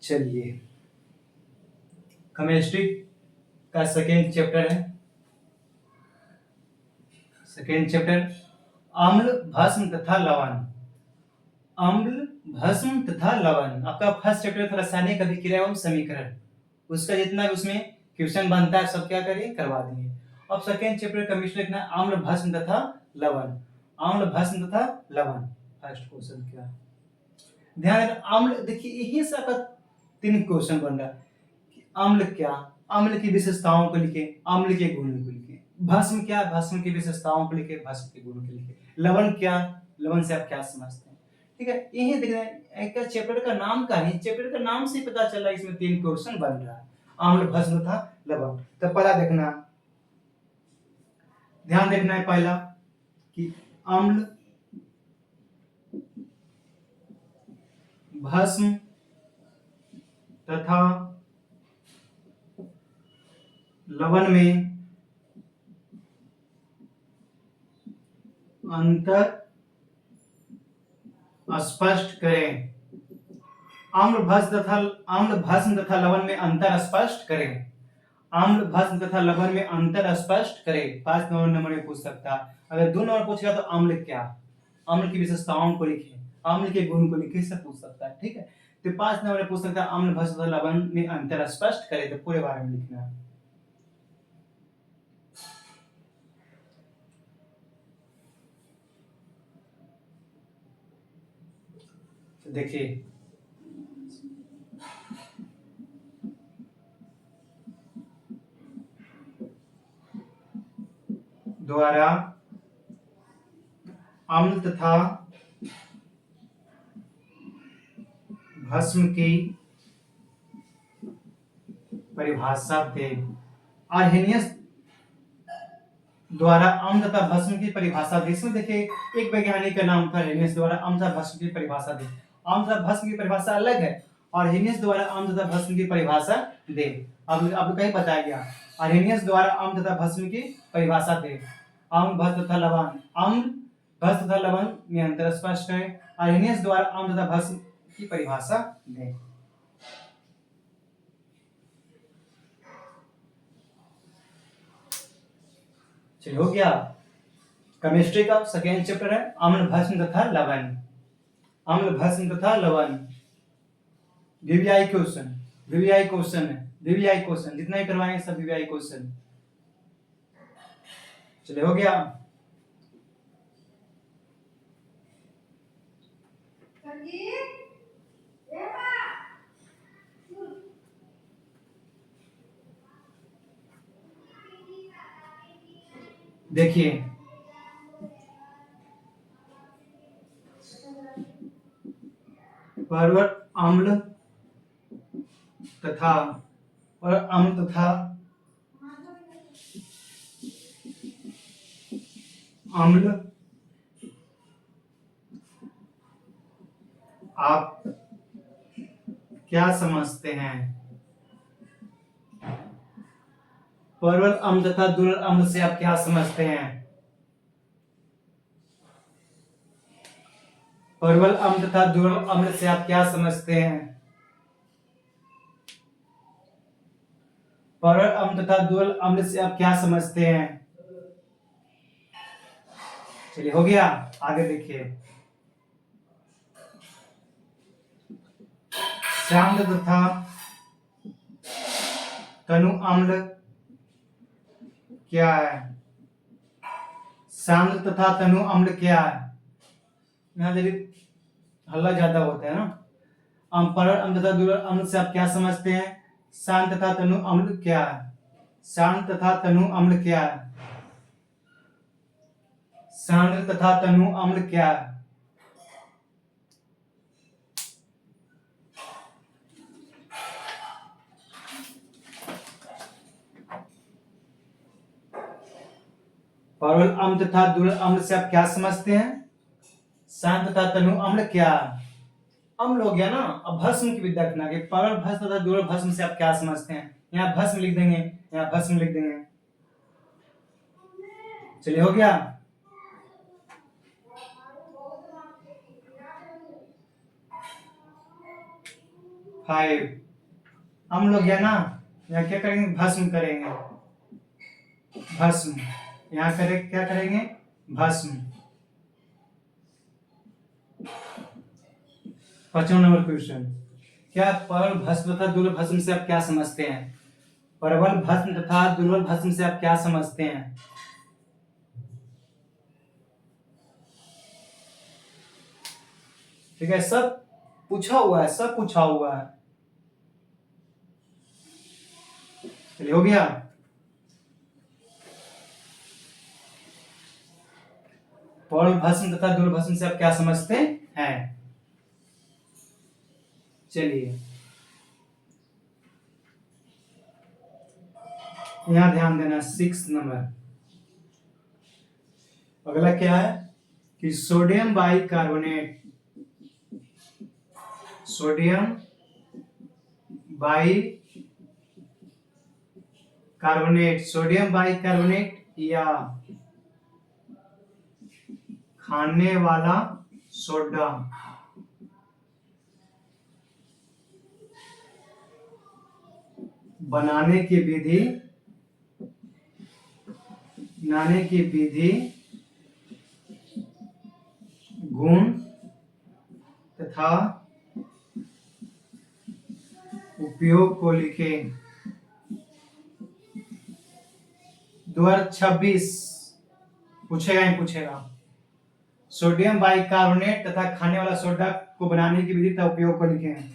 चलिए, केमिस्ट्री का second chapter है। सेकेंड चैप्टर अम्ल, भस्म तथा लवण। अम्ल, भस्म तथा लवण। आपका फर्स्ट चैप्टर था रासायनिक अभिक्रिया एवं समीकरण। उसका जितना भी उसमें क्वेश्चन बनता है सब क्या करिए, करवा दिए। अब सेकेंड चैप्टर केमिस्ट्री लिखना है अम्ल, भस्म तथा लवण। अम्ल, भस्म तथा लवण। फर्स्ट क्वेश्चन क्या, ध्यान रखना। अम्ल, देखिए यही से आपका 3 क्वेश्चन बन रहा है। अम्ल क्या, अम्ल की विशेषताओं को लिखे, अम्ल के गुण को लिखे। भस्म क्या, भस्म की विशेषताओं को लिखे, भस्म के गुण को लिखे। लवण क्या, लवण से आप क्या समझते हैं। ठीक है, यही देख रहे हैं। एक चैप्टर का नाम का ही, चैप्टर का नाम से पता चला इसमें 3 क्वेश्चन बन रहा है, अम्ल, भस्म तथा लवण। तो पहला देखना, ध्यान देखना है पहला कि अम्ल, भस्म तथा लवण में अंतर स्पष्ट करें। अम्ल, भस्म तथा लवण में अंतर स्पष्ट करें। अम्ल, भस्म तथा लवण में अंतर स्पष्ट करें। 5 नंबर में पूछ सकता है। अगर 2 नंबर पूछेगा तो अम्ल क्या, अम्ल की विशेषताओं को लिखे, अम्ल के गुण को लिखे, से पूछ सकता है। ठीक है, तो 5 नंबर में पूछ सकता है अम्ल, भस्म तथा लवण में अंतर स्पष्ट करें, तो पूरे बारे में लिखना है। तो देखिए, द्वारा अम्ल तथा भस्म की परिभाषा दे। आर्हेनियस द्वारा अम्ल तथा भस्म की परिभाषा दी। इसमें देखिए एक वैज्ञानिक का नाम था आर्हेनियस, द्वारा अम्ल तथा भस्म की परिभाषा दी। अम्ल तथा भस्म की परिभाषा अलग है, और आर्हेनियस द्वारा अम्ल तथा भस्म की परिभाषा दे। अब कहीं बताया गया, आर्हेनियस द्वारा अम्ल तथा भस्म की परिभाषा दे। अम्ल, भस्म तथा लवण, अम्ल, भस्म तथा लवण में अंतर स्पष्ट है। आर्हेनियस द्वारा अम्ल तथा भस्म की परिभाषा दे। चलिए, हो गया। केमिस्ट्री का सेकेंड चैप्टर है अम्ल, भस्म तथा लवण। अम्ल, भस्म तथा लवण। वीवीआई क्वेश्चन, वीवीआई क्वेश्चन है, वीवीआई क्वेश्चन जितना ही करवाएंगे सब वीवीआई क्वेश्चन। चलिए, हो गया। देखिए, पर्वत अम्ल तथा अम्ल तथा अम्ल आप क्या समझते हैं। परवल अम्ल तथा दुर्ल अम्ल से आप क्या समझते हैं। परवल अम्ल तथा दुर्ल अम्ल से आप क्या समझते हैं। परवल अम्ल तथा दुर्ल अम्ल से आप क्या समझते हैं। चलिए, हो गया। आगे देखिए, श्याम्ल तथा तनु अम्ल क्या है। श्याम्ल तथा तनु अम्ल क्या है। यहाँ देखिए हल्ला ज्यादा होता है ना। परवल अम्ल तथा दुर्ल अम्ल से आप क्या समझते हैं। शांत तथा तनु अम्ल क्या है। शांत तथा तनु अम्ल क्या है। शांत तथा तनु अम्ल क्या है। परवल अम्ल तथा दुर्ल अम्ल से आप क्या समझते हैं। शांत तथा तनु अम्ल क्या है। अम्ल हो गया ना। अब भस्म की विद्या रखना कि परवल भस्म तथा दुर्ल भस्म से आप क्या समझते हैं। यहाँ भस्म लिख देंगे, यहाँ भस्म लिख देंगे। चलिए, हो गया। 5 अम्ल हो गया ना, यहाँ क्या करेंगे, भस्म करेंगे, भस्म, यहाँ करें क्या करेंगे, भस्म। 5वां नंबर क्वेश्चन, क्या परवल भस्म तथा दुर्लभ भस्म से आप क्या समझते हैं? परवल भस्म तथा दुर्लभ भस्म से आप क्या समझते हैं? ठीक है, सब पूछा हुआ है, सब पूछा हुआ है। चलिए हो गया। परवल भस्म तथा दुर्लभ भस्म से आप क्या समझते हैं? चलिए यहां ध्यान देना, 6 नंबर। अगला क्या है कि sodium bicarbonate, sodium bicarbonate, sodium bicarbonate या खाने वाला सोडा बनाने की विधि गुण तथा उपयोग को लिखें। 2026 पूछेगा ही पूछेगा। सोडियम बाइकार्बोनेट तथा खाने वाला सोडा को बनाने की विधि तथा उपयोग को लिखें।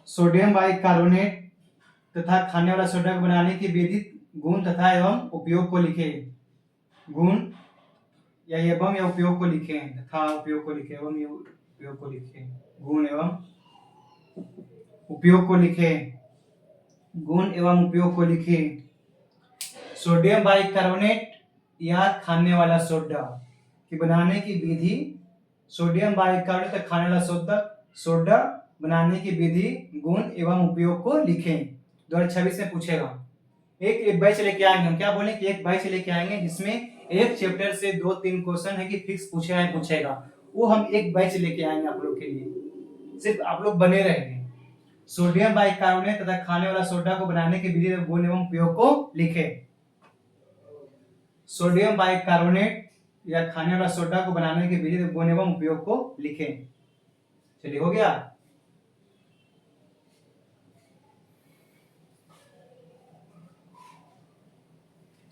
सोडियम बाइकार्बोनेट तथा खाने वाला सोडा को बनाने की विधि, गुण तथा एवं उपयोग को लिखें। गुण या एवं या उपयोग को लिखें, तथा उपयोग को लिखें, एवं या उपयोग को लिखें, गुण एवं उपयोग को लिखें, गुण एवं उपयोग को लिखें। सोडियम बाइकार्बोनेट या खाने वाला सोडा की बनाने की विधि, सोडियम बाइकार्बोनेट खाने वाला सोडा बनाने की विधि, गुण एवं उपयोग को लिखें। 2026 में पूछेगा। एक बैच लेके आएंगे हम, क्या बोले कि एक बैच लेके आएंगे जिसमें एक चैप्टर से 2-3 क्वेश्चन है कि फिक्स पूछेगा, वो हम एक बैच लेके आएंगे आप लोग के लिए, सिर्फ आप लोग बने रहेंगे। सोडियम बाइकार्बोनेट तथा खाने वाला सोडा को बनाने की विधि, गुण एवं उपयोग को लिखें। सोडियम बाइकार्बोनेट या खाने वाला सोडा को बनाने की विधि, गुण एवं उपयोग को लिखें। चलिए हो गया।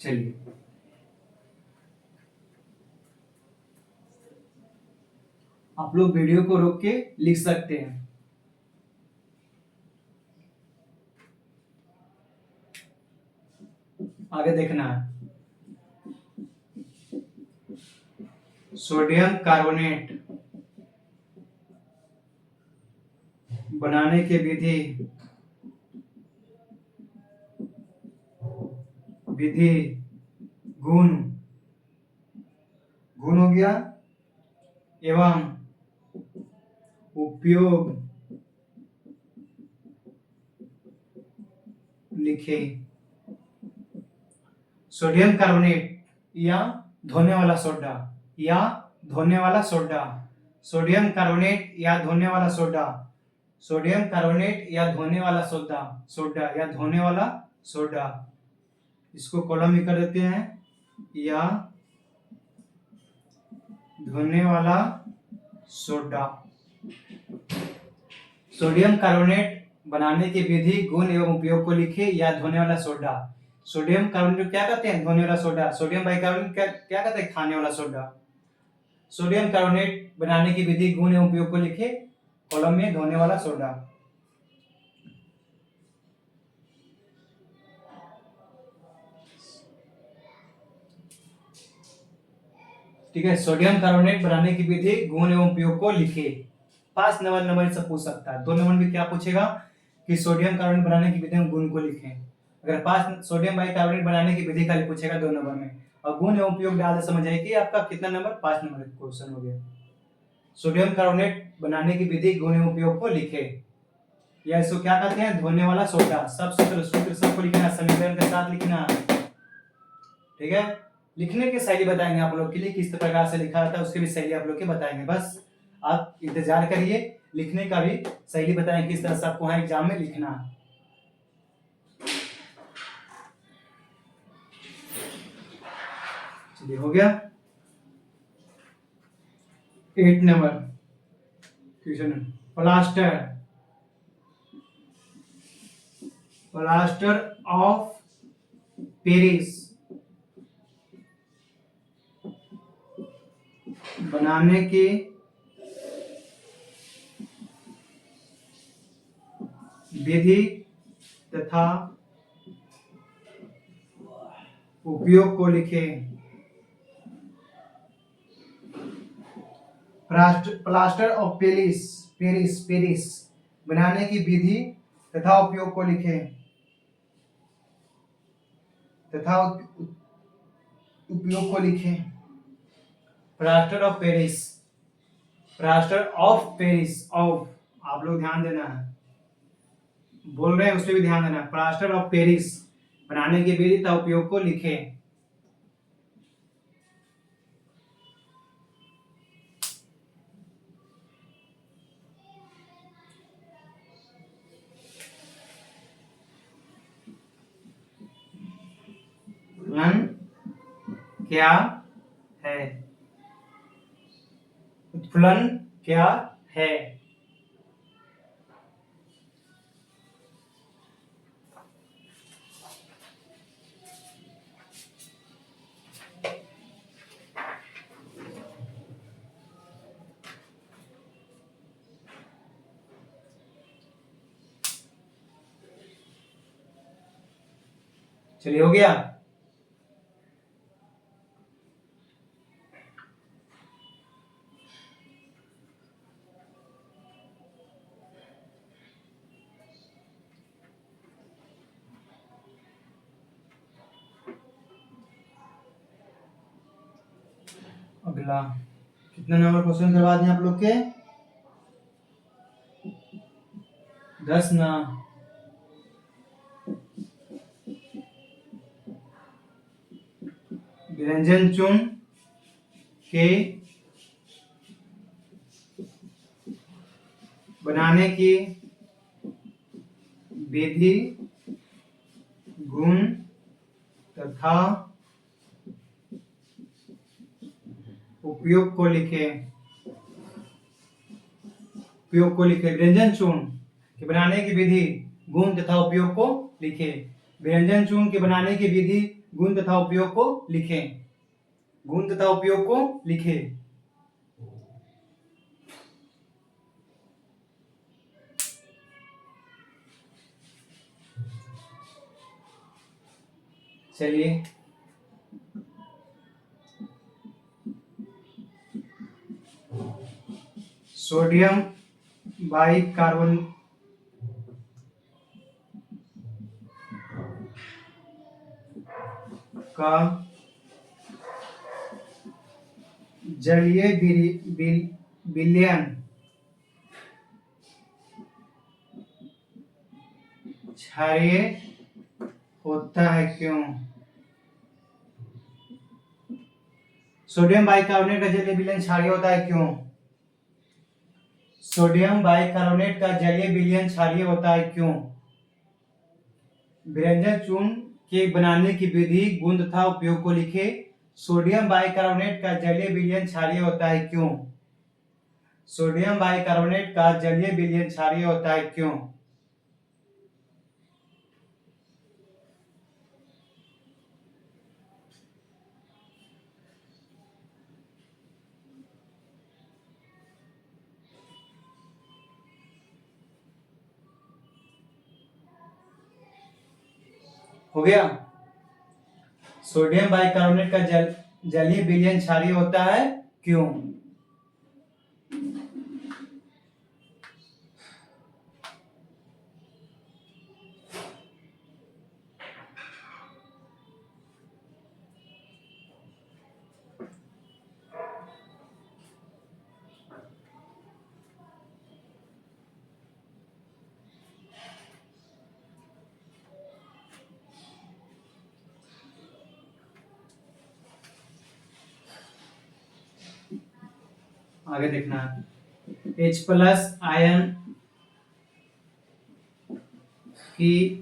चलिए आप लोग वीडियो को रोक के लिख सकते हैं। आगे देखना है, सोडियम कार्बोनेट बनाने की विधि, गुण हो गया, एवं उपयोग लिखे। सोडियम कार्बोनेट या धोने वाला सोडा, सोडियम कार्बोनेट या धोने वाला सोडा, सोडियम कार्बोनेट या धोने वाला सोडा, इसको कॉलम में कर देते हैं, या धोने वाला सोडा। सोडियम कार्बोनेट बनाने की विधि, गुण एवं उपयोग को लिखे, या धोने वाला सोडा। सोडियम कार्बोनेट क्या कहते हैं, धोने वाला सोडा। सोडियम बाइकार्बोनेट क्या कहते हैं, खाने वाला सोडा। सोडियम कार्बोनेट बनाने की विधि, गुण एवं उपयोग को लिखे, कॉलम में धोने वाला सोडा। ठीक है, सोडियम कार्बोनेट बनाने की विधि, गुण एवं उपयोग को लिखे। 5 नंबर से पूछ सकता है। 2 नंबर में क्या पूछेगा कि सोडियम कार्बोनेट बनाने की विधि, गुण को लिखें। अगर 5 सोडियम बाइकार्बोनेट बनाने की विधि का पूछेगा 2 नंबर में, और गुण एवं उपयोग डाल दे, समझ आएगी आपका कितना नंबर, 5 नंबर का क्वेश्चन हो गया। सोडियम कार्बोनेट बनाने की विधि, गुण एवं उपयोग को लिखे, या इसको क्या कहते हैं, धोने वाला सोडा। सब सूत्र सबको लिखना, समीकरण के साथ लिखना। ठीक है, लिखने की शैली बताएंगे आप लोग के लिए, किस प्रकार से लिखा जाता है उसकी भी शैली आप लोग के बताएंगे। बस आप इंतजार करिए, लिखने का भी शैली बताएं किस तरह से आपको वहां एग्जाम में लिखना है। चलिए हो गया 8 number question. Plaster, plaster of Paris बनाने की विधि तथा उपयोग को लिखें। Plaster of Paris Paris Paris बनाने की विधि तथा उपयोग को लिखें। तथा उपयोग को लिखें। Plaster of Paris, plaster of Paris, of आप लोग ध्यान देना है, बोल रहे हैं उस पर भी ध्यान देना। प्लास्टर ऑफ पेरिस बनाने की विधि तथा उपयोग को लिखें। उत्फलन क्या है? उत्फलन क्या है? चलिए हो गया। अगला कितने नंबर क्वेश्चन करवा दिए आप लोग के? 10 ना। व्यंजन चुन के बनाने की विधि, गुण तथा उपयोग को लिखें। उपयोग को लिखें। व्यंजन चूर्ण के बनाने की विधि, गुण तथा उपयोग को लिखें। व्यंजन चूर्ण के बनाने की विधि, गुण तथा उपयोग को लिखें। गुण तथा उपयोग को लिखें। चलिए सोडियम बाइकार्बोनेट का जलीय विलयन क्षारीय होता है क्यों? सोडियम बाइकार्बोनेट का जलीय विलयन क्षारीय होता है क्यों? सोडियम बाइकार्बोनेट का जलीय विलयन क्षारीय होता है क्यों? व्यंजन चूर्ण के बनाने की विधि, गुण तथा उपयोग को लिखे। सोडियम बाइकार्बोनेट का जलीय विलयन क्षारीय होता है क्यों? सोडियम बाइकार्बोनेट का जलीय विलयन क्षारीय होता है क्यों? हो गया। सोडियम बाइकार्बोनेट का जलीय विलयन क्षारीय होता है क्यों? आगे देखना है। H प्लस आयन की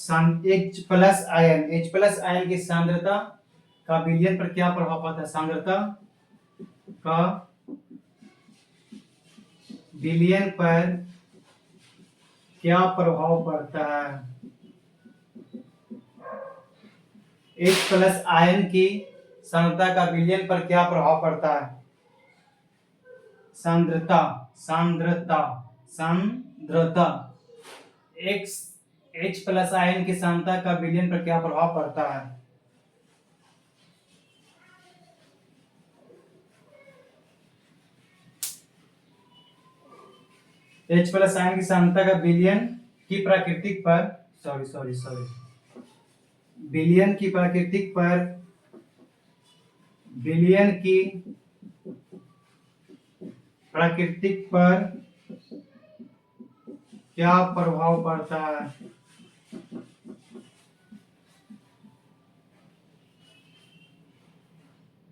H प्लस आयन की सांद्रता का विलयन पर क्या प्रभाव पड़ता है? सांद्रता का विलयन पर क्या प्रभाव पड़ता है? H प्लस आयन की सांद्रता का विलयन पर क्या प्रभाव पड़ता है? सांद्रता सांद्रता सांद्रता H प्लस आयन की सांद्रता का विलयन पर क्या प्रभाव पड़ता है? H प्लस आयन की सांद्रता का विलयन की प्राकृतिक पर विलयन की प्राकृतिक पर विलयन की प्राकृतिक पर क्या प्रभाव पड़ता है?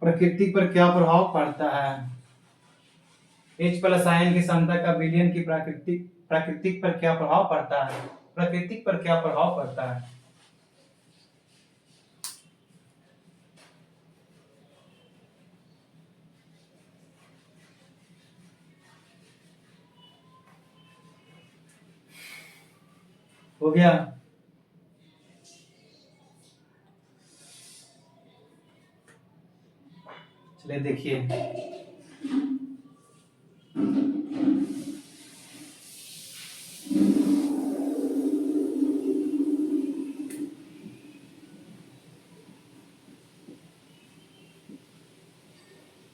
प्रकृति पर क्या प्रभाव पड़ता है? H प्लस आयन की सांद्रता का विलयन की प्राकृतिक पर क्या प्रभाव पड़ता है? प्राकृतिक पर क्या प्रभाव पड़ता है? हो गया? चलिए देखिए,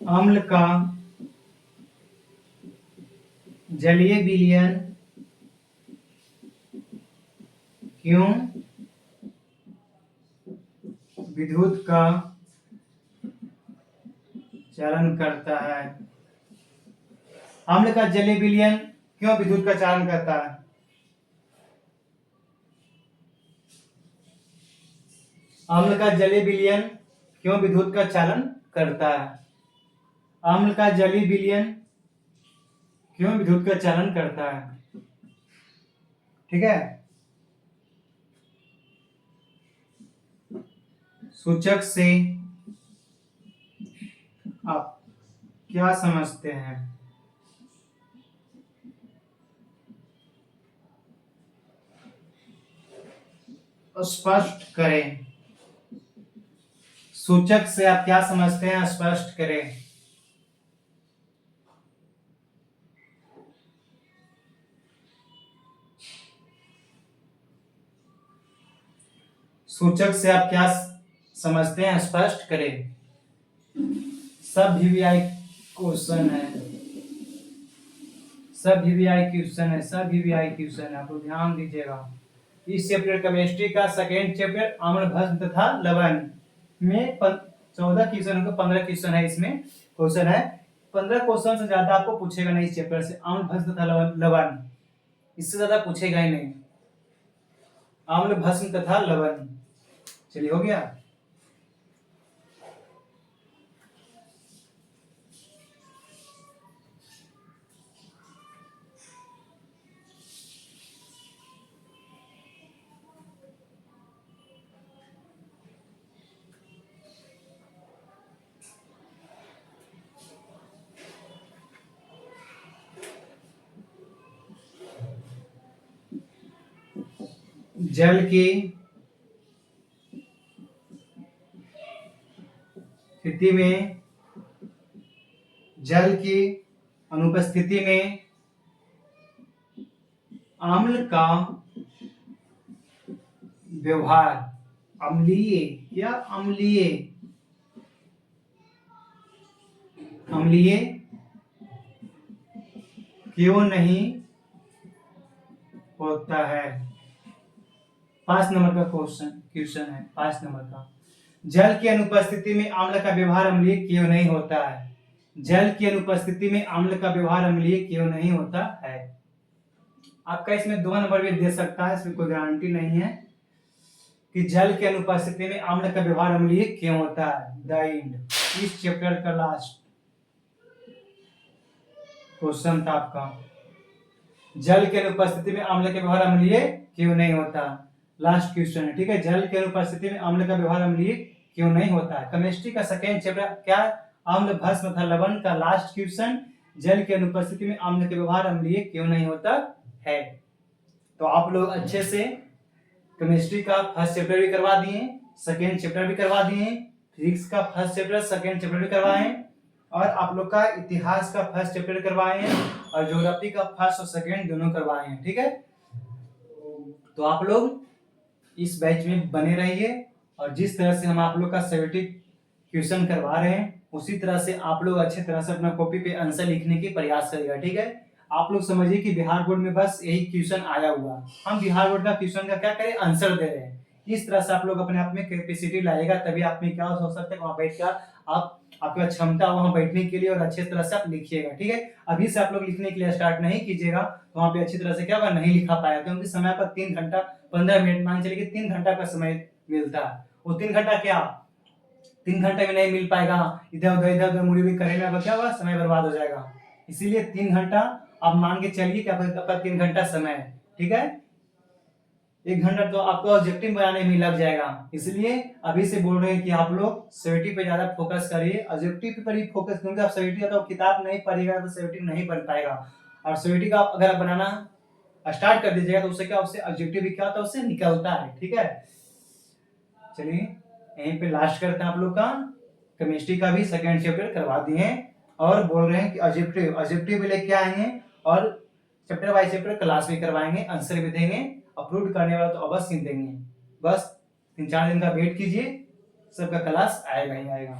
अम्ल का जलीय विलयन क्यों विद्युत का चालन करता है? अम्ल का जलीय विलयन क्यों विद्युत का चालन करता है? अम्ल का जलीय विलयन क्यों विद्युत का चालन करता है? अम्ल का जलीय विलयन क्यों विद्युत का चालन करता है? ठीक है, सूचक से आप क्या समझते हैं? स्पष्ट करें। सूचक से आप क्या समझते हैं? स्पष्ट करें। सूचक से आप क्या समझते हैं? स्पष्ट करें। सब वीवीआई क्वेश्चन है, सब वीवीआई क्वेश्चन है, सब वीवीआई क्वेश्चन है, आप लोग ध्यान दीजिएगा। इस चैप्टर केमिस्ट्री का सेकेंड चैप्टर अम्ल भस्म तथा लवण में 14 क्वेश्चन को 15 क्वेश्चन है, इसमें क्वेश्चन है 15 क्वेश्चन से ज्यादा आपको पूछेगा नहीं इस चैप्टर से। अम्ल भस्म तथा लवण इससे ज्यादा पूछेगा ही नहीं। अम्ल भस्म तथा लवण, चलिए हो गया। जल की स्थिति में, जल की अनुपस्थिति में अम्ल का व्यवहार अम्लीय, क्या अम्लीय, अम्लीय क्यों नहीं होता है? 5 नंबर का क्वेश्चन है, 5 नंबर का। जल की अनुपस्थिति में अम्ल का व्यवहार अम्लीय क्यों नहीं होता है? जल की अनुपस्थिति में अम्ल का व्यवहार अम्लीय क्यों नहीं होता है? आपका इसमें 2 नंबर भी दे सकता है, इसमें कोई गारंटी नहीं है कि जल की अनुपस्थिति में अम्ल का व्यवहार अम्लीय क्यों होता है। द एंड, इस चैप्टर का लास्ट। क्वेश्चन था आपका, जल के अनुपस्थिति में अम्ल का व्यवहार अम्लीय क्यों नहीं होता। लास्ट क्वेश्चन है, ठीक है, जल के अनुपस्थिति में अम्ल का व्यवहार अम्लीय क्यों नहीं होता है। केमिस्ट्री का सेकेंड चैप्टर क्या, अम्ल भस्म तथा लवण का लास्ट क्वेश्चन, जल की अनुपस्थिति में अम्ल का व्यवहार अम्लीय क्यों नहीं होता है। तो आप लोग अच्छे से केमिस्ट्री का फर्स्ट चैप्टर भी करवा दिए, सेकेंड चैप्टर भी करवा दिए, फिजिक्स का फर्स्ट चैप्टर सेकेंड चैप्टर भी करवाए, और आप लोग का इतिहास का फर्स्ट चैप्टर करवाए हैं, और ज्योग्राफी का फर्स्ट और सेकेंड दोनों करवाए हैं, ठीक है। तो आप लोग इस बैच में बने रहिए, और जिस तरह से हम आप लोग का 70 क्वेश्चन करवा रहे हैं उसी तरह से आप लोग अच्छे तरह से अपना कॉपी पे आंसर लिखने की प्रयास करिएगा, ठीक है। आप लोग समझिए कि बिहार बोर्ड में बस यही क्वेश्चन आया हुआ, हम बिहार बोर्ड का क्वेश्चन का क्या करें, आंसर दे रहे हैं। इस तरह से आप लोग अपने आप में कैपेसिटी लाएगा, तभी आप में क्या हो सकता है, वहां बैठ कर आप आपका क्षमता वहां बैठने के लिए, और अच्छे तरह से आप लिखिएगा, ठीक है। अभी से आप लोग लिखने के लिए स्टार्ट नहीं कीजिएगा तो वहां पे अच्छी तरह से क्या होगा, नहीं लिखा पाएगा, क्योंकि समय पर 3 घंटा 15 मिनट मान चलिए 3 घंटा का समय मिलता है, वो 3 घंटा क्या 3 घंटे में नहीं मिल पाएगा, इधर उधर मुड़ी भी करने में क्या होगा, समय बर्बाद हो जाएगा। इसीलिए 3 घंटा आप मान के चलिए कि आपका 3 घंटा समय है, ठीक है। 1 घंटा तो आपको ऑब्जेक्टिव बनाने में लग जाएगा, इसलिए अभी से बोल रहे हैं कि आप लोग 70 पे ज्यादा फोकस करिए, ऑब्जेक्टिव पर ही फोकस, क्योंकि आप 70 तो किताब नहीं पढ़िएगा तो 70 नहीं बन पाएगा, और 70 का अगर आप बनाना स्टार्ट कर दीजिएगा तो उससे क्या, उससे ऑब्जेक्टिव भी क्या होता है, उससे निकलता है, ठीक है। चलिए यहीं पे लास्ट करते हैं, आप लोग का केमिस्ट्री का भी सेकंड चैप्टर करवा दिए हैं, और बोल रहे हैं कि ऑब्जेक्टिव भी लेके आएंगे, और चैप्टर बाय चैप्टर क्लास भी करवाएंगे, आंसर भी देंगे, अपलोड करने वाला तो अवश्य देंगे। बस 3-4 दिन का वेट कीजिए, सबका क्लास आएगा ही आएगा।